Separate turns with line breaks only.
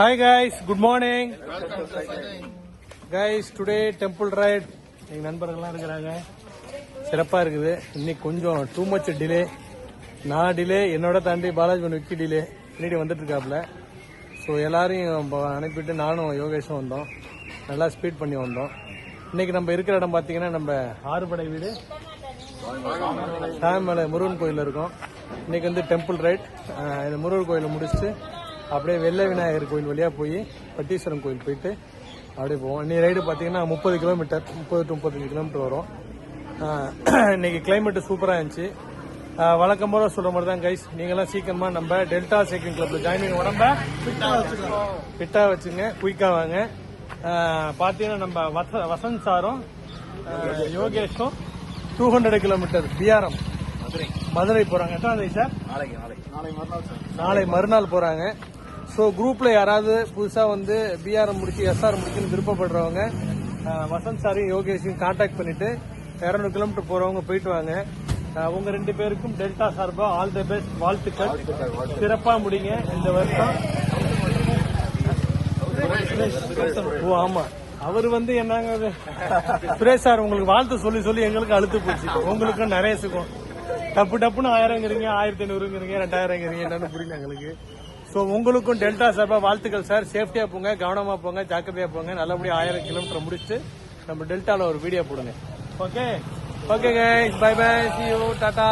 Hi guys, good morning. Guys, today temple ride. எங்க நண்பர்கள்லாம் இருக்கிறாங்க. சிறப்பா இருக்குது. இன்னைக்கு கொஞ்சம் டூ மச் டிலே. நான் டிலே, என்னோட தாண்டி பாலாஜி விக்கி டிலே. பின்னாடி வந்துட்டு இருக்காப்ல. ஸோ எல்லாரையும் அனுப்பிட்டு நானும் யோகேஷும் வந்தோம். நல்லா ஸ்பீட் பண்ணி வந்தோம். இன்னைக்கு நம்ம இருக்கிற இடம் பார்த்தீங்கன்னா நம்ம ஆறுபடை வீடு சாமிமலை முருகன் கோயில் இருக்கோம். இன்னைக்கு வந்து டெம்பிள் ரைட். இந்த முருகன் கோயிலை முடிச்சுட்டு அப்படியே வெள்ளை விநாயகர் கோயில் வழியாக போய் பட்டீஸ்வரன் கோயில் போயிட்டு அப்படியே போவோம். இன்னைக்கு ரைடு பார்த்தீங்கன்னா 30 கிலோமீட்டர், 30 to 35 கிலோமீட்டர் வரும். இன்னைக்கு கிளைமேட்டு சூப்பராக இருந்துச்சு. வழக்கம் போல சொல்ற மாதிரி தான் கைஸ், நீங்களாம் சீக்கிரமா நம்ம டெல்டா சைக்கிள் கிளப்ல ஜாயின் பண்ணி உடம்ப ஃபிட்டா வச்சுங்க, குயிக்கா வாங்க. பாத்தீங்கன்னா நம்ம வசந்த் சாரும் யோகேஷும் 200 கிலோமீட்டர் பிஆர்எம் மதுரை போறாங்க. எத்தனை சார்? நாளை மறுநாள் போறாங்க. ஸோ குரூப்ல யாராவது புதுசா வந்து பிஆர்எம் முடிச்சு எஸ்ஆர் முடிச்சுன்னு விருப்பப்படுறவங்க வசந்த் சாரையும் யோகேஷையும் கான்டாக்ட் பண்ணிட்டு 200 கிலோமீட்டர் போறவங்க போயிட்டு வாங்க. உங்க ரெண்டு பேருக்கும் டெல்டா சார்பா ஆல் தி பெஸ்ட், வாழ்த்துக்கள். சிறப்பா முடிங்க இந்த வருஷம். ஓ ஆமா, அவர் வந்து என்னங்க சுரேஷ் சார் உங்களுக்கு வாழ்த்து சொல்லி சொல்லி எங்களுக்கு அழுத்து போச்சு. உங்களுக்கும் நிறைய சுகம். டப்புன்னு 1000ங்கிறீங்க, 1500ங்கிறீங்க, 2000ங்கிறீங்க, என்னன்னு புரியல எங்களுக்கு. ஸோ உங்களுக்கும் டெல்டா சார்பா வாழ்த்துக்கள் சார். சேஃப்டியா போங்க, கவனமா போங்க, ஜாக்கிரதையா போங்க. நல்லபடியா 1000 கிலோமீட்டர் முடிச்சுட்டு நம்ம டெல்டால ஒரு வீடியோ போடுங்க. Okay guys, bye bye, see you, Tata.